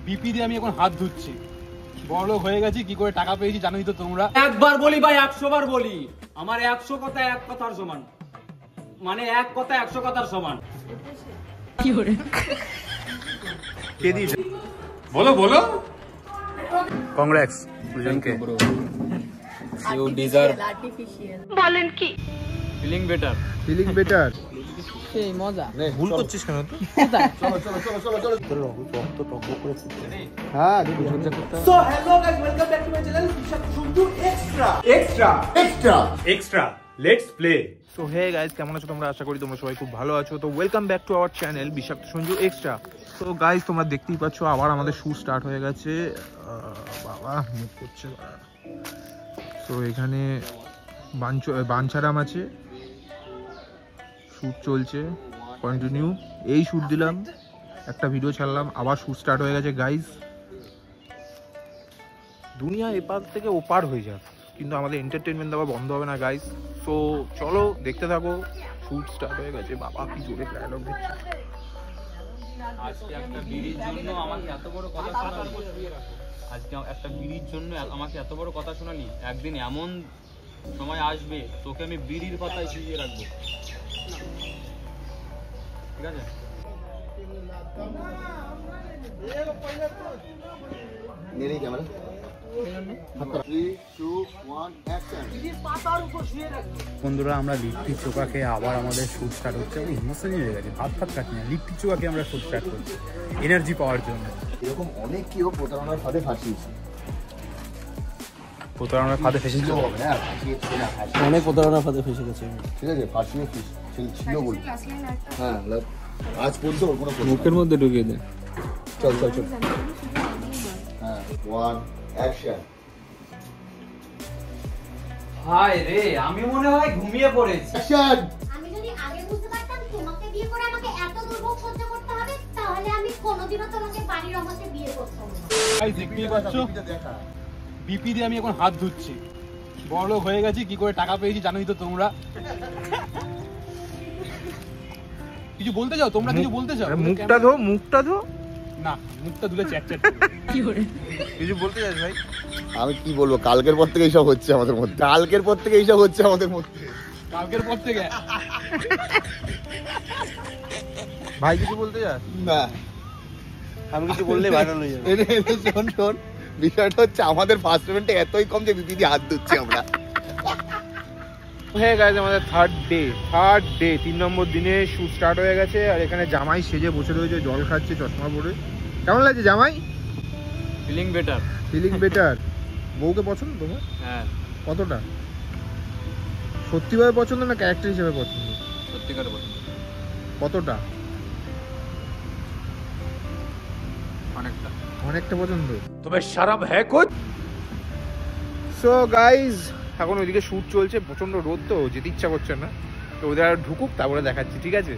BP দিয়ে আমি এখন হাত ধুচ্ছি। বড়লোক হয়ে গেছি, কি করে টাকা পেয়েছি জানোই তো তোমরা। একবার বলি ভাই 100 বার বলি, আমার 100 কথা এক কথার সমান, মানে এক কথা 100 কথার সমান। কি করে কে দিয়েছে বলো বলো। কংগ্রেস দুজনকে। ইউ ডিজার্ভ আর্টিফিশিয়াল বলেন কি ফিলিং বেটার। Feeling better. সেই মজা ভুল করছিস কেন তুই? হ্যাঁ so hello guys, welcome back to my channel বিশাক্ত Sanju extra let's play. So hey guys, কেমন আছো তোমরা? আশা করি তোমরা সবাই খুব ভালো আছো। তো welcome back to our channel বিষাক্ত সঞ্জু এক্সট্রা। তো গাইস, তোমরা দেখতেই পাচ্ছ আবার আমাদের শুট স্টার্ট হয়ে গেছে। বাবা মুখ করছে। তো এখানে বাঞ্ছারাম আছে, শুট চলছে কন্টিনিউ। এই শুট দিলাম, একটা ভিডিও ছাড়লাম, আবার শুট স্টার্ট হয়ে গেছে গাইস। দুনিয়া এপার থেকে ওপার হয়ে যাক, কিন্তু আমাদের এন্টারটেনমেন্ট দেওয়া বন্ধ হবে না গাইস। সো চলো দেখতে থাকো, শুট স্টার্ট হয়ে গেছে। বাবা কি জোরে ডায়লগ দিচ্ছে। আজকে একটা বিড়ির জন্য আমাকে এত বড় কথা শোনালি, আজকে একটা বিড়ির জন্য আমাকে এত বড় কথা শোনালি। একদিন এমন সময় আসবে তোকে আমি বিড়ির পাতায় ছিটিয়ে রাখবো, ঠিক আছে? বন্ধুরা, আমরা লিট্টি চোখা খেয়ে আবার আমাদের শুট স্টার্ট হচ্ছে। আমি ইমোশনাল হয়ে গেছি, ভাত খাচ্ছি না, লিট্টি চোখা খেয়ে আমরা শুট স্টার্ট করছি এনার্জি পাওয়ার জন্য। এরকম অনেক কেউ প্রতারণার ফাঁদে ফাঁসিয়েছে। প্রতারণার ফাঁদে ফেসেছিল, অনেক প্রতারণার ফাঁদে ফেসে গেছে, ঠিক আছে? ফাঁসিয়ে ছিল বলি। হ্যাঁ, আজ পর্যন্ত ওর কোনো মুখের মধ্যে ঢুকিয়ে দে। চল চল চল। হ্যাঁ, ওয়ান অ্যাকশন। হায় রে, আমি মনে হয় ঘুমিয়ে পড়েছি। অ্যাকশন। আমি যদি আগে বুঝতে পারতাম তোমাকে বিয়ে করে আমাকে এত দুর্ভোগ সহ্য করতে হবে, তাহলে আমি কোনোদিনও তোমাকে বাড়ির অমতে বিয়ে করতাম না। গাইস দেখতেই পাচ্ছ, বিপি দিয়ে আমি এখন হাত ধুচ্ছি। বড়লোক হয়ে গেছি, কি করে টাকা পেয়েছি জানোই তো তোমরা। কিছু বলতে চাও তোমরা? কিছু বলতে চাও? মুখটা ধো, মুখটা ধো। না, মুখটা ধুলে চ্যাট চ্যাট। কি করে কিছু বলতে চাস ভাই? আমি কি বলবো, কালকের পর থেকে এইসব হচ্ছে আমাদের মধ্যে। কালকের পর থেকে এইসব হচ্ছে আমাদের মধ্যে। কালকের পর থেকে ভাই কিছু বলতে চাস? না, আমি কিছু বললে ভাইরাল হয়ে যাবে। শোন শোন, বিষয়টা হচ্ছে আমাদের ফার্স্ট পেমেন্টে এতই কম যে বিপি দিয়ে হাত ধুচ্ছি আমরা। হ্যাঁ গাইস, আমাদের থার্ড ডে 3 নম্বর দিনে শুট স্টার্ট হয়ে গেছে। আর এখানে জামাই সেজে বসে রয়েছে, জল খাচ্ছে চশমা পরে। কেমন লাগছে জামাই? Feeling better. Feeling better. বউকে পছন্দ তোমার? হ্যাঁ, কতটা? সত্যিভাবে পছন্দ না ক্যারেক্টার হিসেবে পছন্দ? সত্যিকার বল। কতটা? অনেকটা। অনেকটা পছন্দ। তবে শরাব হ্যায় কুছ। সো গাইজ, এখন ওইদিকে শুট চলছে, প্রচন্ড রোদ, তো যেতে ইচ্ছা করছে না। তো ওদের আর ঢুকুক, তারপরে দেখাচ্ছি, ঠিক আছে?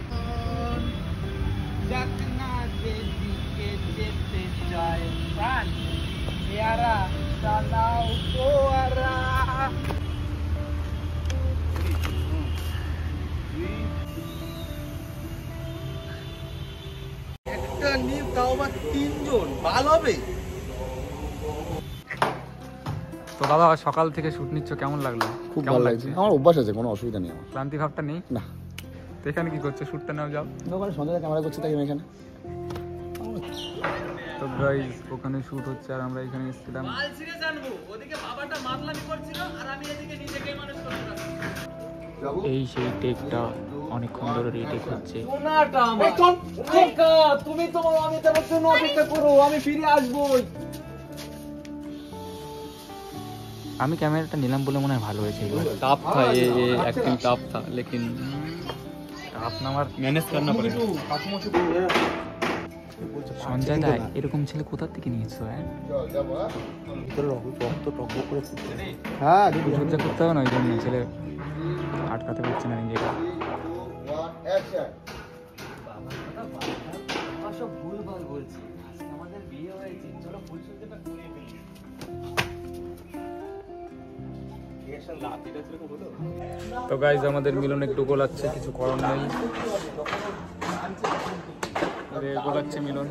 একটা নিম তাও আবার 3 জন, ভালো হবে। তো দাদা, সকাল থেকে শুট নিচ্ছ, কেমন লাগলো? খুব ভালো লাগছে, আমার অভ্যাস আছে, কোনো অসুবিধা নেই আমার। ক্লান্তি ভাবটা নেই না। তো এখানে কি করছো? শুটটা নাও, যাও। ওখানে সন্ধ্যাটা ক্যামেরা করছে, তাই আমি এখানে। তো গাইস, ওখানে শুট হচ্ছে আর আমরা এখানে এসেছিলাম। এই সেই টেকটা অনেকক্ষণ ধরে রিটেক হচ্ছে। তুমি তো আমি তোমার জন্য অপেক্ষা করো, আমি ফিরে আসবোই। আমি ক্যামেরাটা নিলাম বলে মনে হয় ভালো হয়েছে। टफ था ये एक्टिंग टफ था, लेकिन टफ ना আমার ম্যানেজ करना पड़ेगा। সঞ্জয় দা, এরকম ছেলে কোথা থেকে নিয়েছো? হ্যাঁ, সহ্য করতে হবে না, ওই জন্য ছেলে আটকাতে পারছে না নিজেকে। সব ভুল ভাল বলছি, আজকে আমাদের বিয়ে হয়েছে, চলো ফুল সজ্জাটা করে ফেলি। তো গাইজ, আমাদের মিলন একটু গোলাচ্ছে, কিছু করার নেই, গোলাচ্ছে মিলন।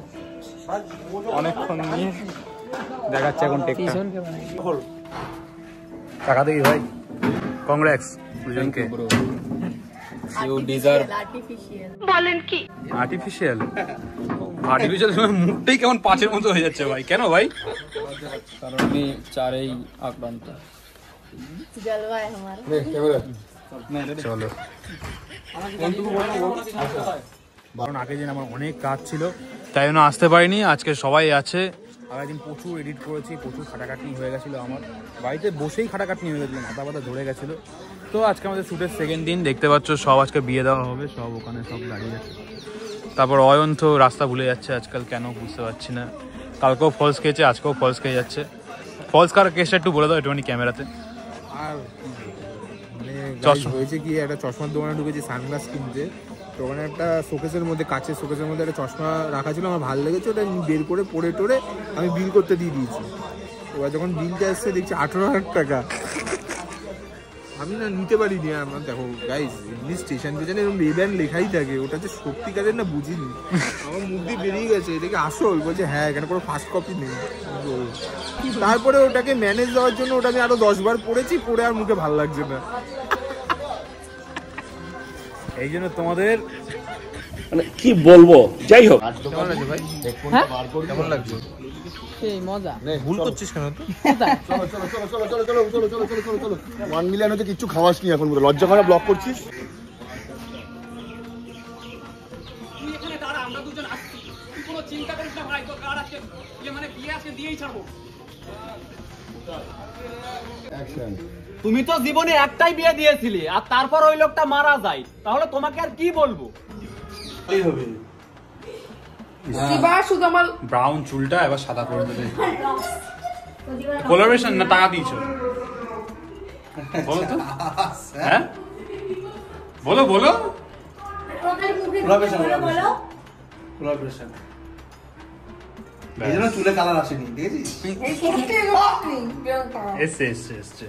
অনেকক্ষণ নিয়ে দেখাচ্ছে এখন টেকটা। টাকা দেখি ভাই, কংগ্রেস দুজনকে। You deserve. বলেন কি? আর্টিফিশিয়াল মুখটাই কেমন পাঁচের মতো হয়ে যাচ্ছে ভাই, কেন ভাই? কারণ আমি 4 আক্রান্ত। চলো, কারণ আগে দিন আমার অনেক কাজ ছিল, তাই জন্য আসতে পারিনি। আজকে সবাই আছে। আগের দিন প্রচুর এডিট করেছি, প্রচুর খাটাখাটনি হয়ে গেছিলো। আমার বাড়িতে বসেই খাটাখাটনি হয়ে গেছিলো, মাথা ব্যথা ধরে গেছিলো। তো আজকে আমাদের শ্যুটের সেকেন্ড দিন, দেখতে পাচ্ছ সব আজকে বিয়ে দেওয়া হবে, সব ওখানে সব দাঁড়িয়ে আছে। তারপর অয়ন্ত রাস্তা ভুলে যাচ্ছে আজকাল, কেন বুঝতে পারছি না। কালকেও ফলস খেয়েছে, আজকেও ফলস খেয়ে যাচ্ছে। ফলস কার কেসটা একটু বলে দাও একটুখানি ক্যামেরাতে। আর চশমা হয়েছে কি, একটা চশমার দোকানে ঢুকেছি সানগ্লাস কিনতে। তো ওখানে একটা শোকেসের মধ্যে, কাঁচের শোকেসের মধ্যে একটা চশমা রাখা ছিল, আমার ভালো লেগেছে, ওটা বের করে পরে টোরে আমি বিল করতে দিয়ে দিয়েছি। এবার যখন বিলটা এসছে দেখছি 18,000 টাকা। আমি না নিতে পারিনি। আমার দেখো গাইজ, এমনি স্টেশন পেছনে এরকম রেব্যান্ড লেখাই থাকে, ওটা যে সত্যিকারের না বুঝিনি। আমার মুখ দিয়ে বেরিয়ে গেছে, এটাকে আসল বলছে, হ্যাঁ এখানে কোনো ফার্স্ট কপি নেই। তারপরে ওটাকে ম্যানেজ দেওয়ার জন্য ওটা আমি আরো 10 বার পড়েছি, পড়ে আর মুখে ভালো লাগছে না। এই জন্য তোমাদের মানে কি বলবো, যাই হোক। কেমন লাগছে ভাই? কেমন লাগছে? সেই মজা। ভুল করছিস কেন তুই? চলো 1 মিলিয়ন হতে কিচ্ছু খাওয়াস নি এখন, লজ্জা করে ব্লক করছিস। তুমি তো জীবনে একটাই বিয়ে দিয়েছিলে, আর তারপর ওই লোকটা মারা যায়, তাহলে তোমাকে আর কি বলবো? শুধু আমার ব্রাউন চুলটা এবার সাদা করে দেবে। কোলাবোরেশন না টাকা দিয়েছো? বলো তো, হ্যাঁ বলো বলো। চুলে কালার আসেনি, দেখেছিস? এসছে এসছে এসছে।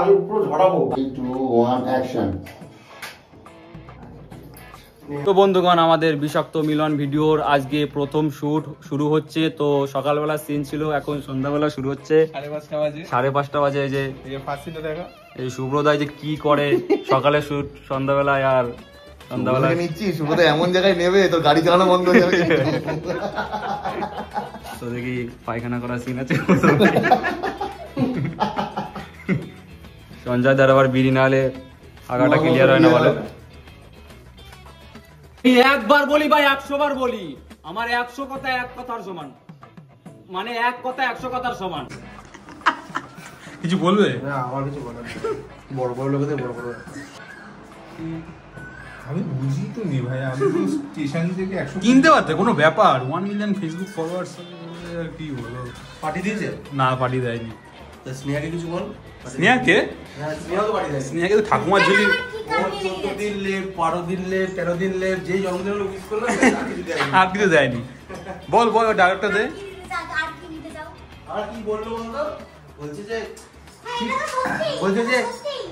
আমি পুরো ঝরাবো। 3, 2, 1 অ্যাকশন। তো বন্ধুগণ, আমাদের বিষাক্ত মিলন ভিডিওর আজকে প্রথম শুট শুরু হচ্ছে। তো সকালবেলা সিন ছিল, এখন সন্ধ্যাবেলা শুরু হচ্ছে। 5:30 বাজে। এই যে এই সুব্রদাই যে কি করে, সকালে শুট, সন্ধ্যাবেলায় আর সন্ধ্যাবেলায় নিচ্ছি। শুভদা এমন জায়গায় নেবে তোর গাড়ি চালানো বন্ধ হয়ে যাবে। তো দেখি পায়খানা করার সিন আছে। সঞ্জয় দার আবার বিড়ি না হলে আগাটা ক্লিয়ার হয় না বলে। একবার বলি ভাই, 100 বার বলি, আমার 100 কথা 1 কথার সমান, মানে 1 কথা 100 কথার সমান। কিছু বলবে? না, আমার কিছু বলার নেই। বড় বড় লোকেদের বড় বড় আমি বুঝি তো নি ভাই, আমি তো স্টেশন থেকে 100 কিনতে পারতে কোনো ব্যাপার। 1 মিলিয়ন ফেসবুক ফলোয়ার্স আর কি বলো। পার্টি দিয়েছে না, পার্টি দেয়নি। স্নেহাকে কিছু বল। স্নেহাকে? স্নেহা তো পার্টি দেয়নি। স্নেহাকে তো ঠাকুমার ঝুলি। 14 দিন লেট, 12 দিন লেট, 13 দিন লেট, যেই জন্মদিন হলো উইশ করলাম, আর কিছু দেয়নি। বল বল, ডাইরেক্টর দে। আর কি বললো বলতো?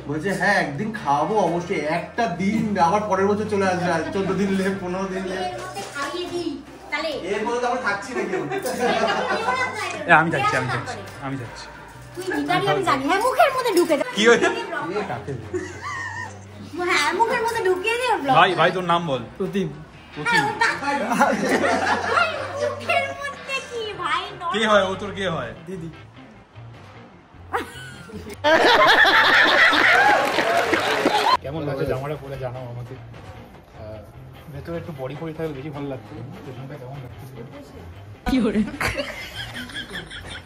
বলছে হ্যাঁ একদিন খাওয়াবো অবশ্যই, একটা দিন আবার পরের বছর চলে আসবে, 14 দিন লেট, 15 দিন লেট। এর মধ্যে তো আমরা থাকছি না কেউ। আমি যাচ্ছি আমি যাচ্ছি আমি যাচ্ছি। তুই ভিখারি, আমি জানি। হ্যাঁ, মুখের মধ্যে ঢুকে যা। কি হয়েছে? হ্যাঁ, মুখের মধ্যে ঢুকিয়ে দিও ব্লগ। ভাই ভাই তোর নাম বল। প্রতীক। প্রতীক মুখের মধ্যে কি ভাই? কে হয় ও? তোর কে হয়? দিদি। কেমন লাগছে জামাটা পরে জানাও আমাকে। ভেতরে একটু বডি পরি থাকলে বেশি ভালো লাগতো। পেছনটা কেমন লাগছে? কি করে?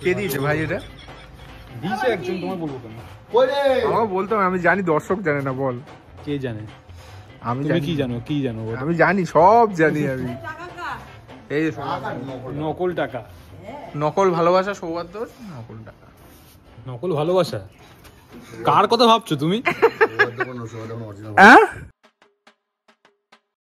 কে দিয়েছে ভাই এটা? দিয়েছে একজন, তোমার বলবো কেন? আমাকে বলতে হবে, আমি জানি, দর্শক জানে না। বল কে জানে? আমি তুমি কি জানো? কি জানো? আমি জানি, সব জানি আমি। এই যে নকল টাকা। নকল ভালোবাসা সৌহার্দ, নকল টাকা, নকল ভালোবাসা। কার কথা ভাবছো তুমি? অরিজিনাল